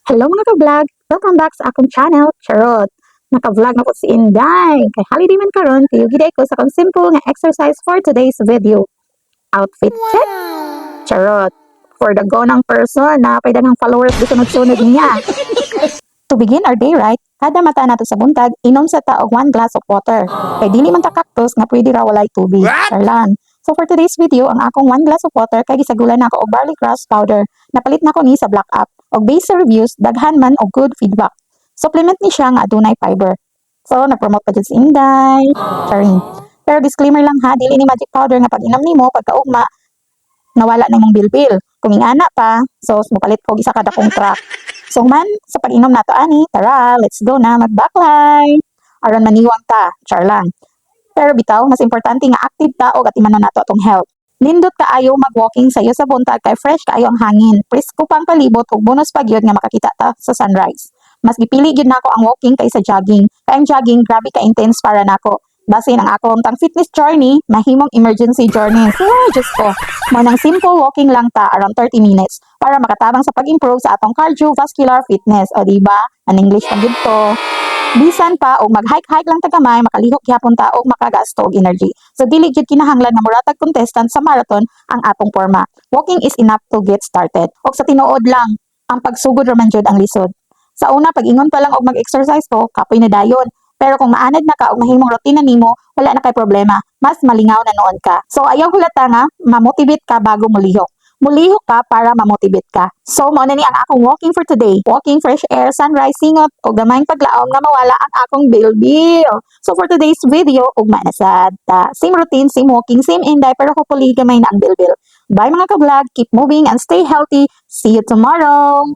Hello mga ka-vlog! Welcome back sa akong channel, Charot! Naka-vlog na ko si Inday. Kay holiday man karon, kayo giday ko sa kong simple nga exercise for today's video. Outfit check? Charot! For the gonang person na pwede ng followers gusunod-sunod niya. To begin our day right, kada mata nato sa buntag, inom sa taog 1 glass of water. Kay dili man ta cactus nga pwede ra walay tubig. Charlan. So for today's video, ang akong 1 glass of water kay gisagulan nako og barley grass powder. Napalit nako ni sa Black App. Og based sa reviews, daghan man og good feedback. Supplement ni siya nga adunay fiber. So na-promote pa jud si Inday. Charing. Pero disclaimer lang ha, dili ni magic powder nga pag inom nimo pagkaugma nawala na mong bilbil. Kung ingana pa, so mupalit ko isa kada kong track. So man, sa pag-inom nato ani, tara, let's go na mag-backline. Aron maniwang ta, char lang. Pero bitaw, mas importante nga active ta o atimanon nato atong health. Nindot kaayo mag-walking sayo sa buntag kay fresh kaayo ang hangin. Presko pang palibot ug bonus pa gyud nga makakita ta sa sunrise. Mas gipili gyud nako ang walking kaysa jogging. Kay ang jogging grabe ka intense para nako. Basin ang akong tang fitness journey, mahimong emergency journey. Diyos ko. Mo nang simple walking lang ta around 30 minutes para makatabang sa pag-improve sa atong cardiovascular fitness. O diba? An English pag to. Bisan pa og mag-hike-hike lang ta gamay, makalihok gyapon ta og makagasto og energy. So dili gyud kinahanglan na muratag contestant sa marathon ang atong forma. Walking is enough to get started. Og sa tinuod lang, ang pagsugod ra man jud ang lisod. Sa una pag-ingon pa lang og mag-exercise ko, kapoy na dayon. Pero kung maanad na ka o mahimong rutina nimo, wala na kay problema. Mas malingaw na noon ka. So ayaw hulata nga, mamotivate ka bago mulihok. Mulihok ka para mamotivate ka. So mao na ni ang akong walking for today. Walking, fresh air, sunrise, singot, o gamayng paglaom nga mawala ang akong bilbil. So for today's video, ugma na sad. Same routine, same walking, same inday, pero hopefully gamay na ang bilbil. Bye mga ka-vlog, keep moving and stay healthy. See you tomorrow!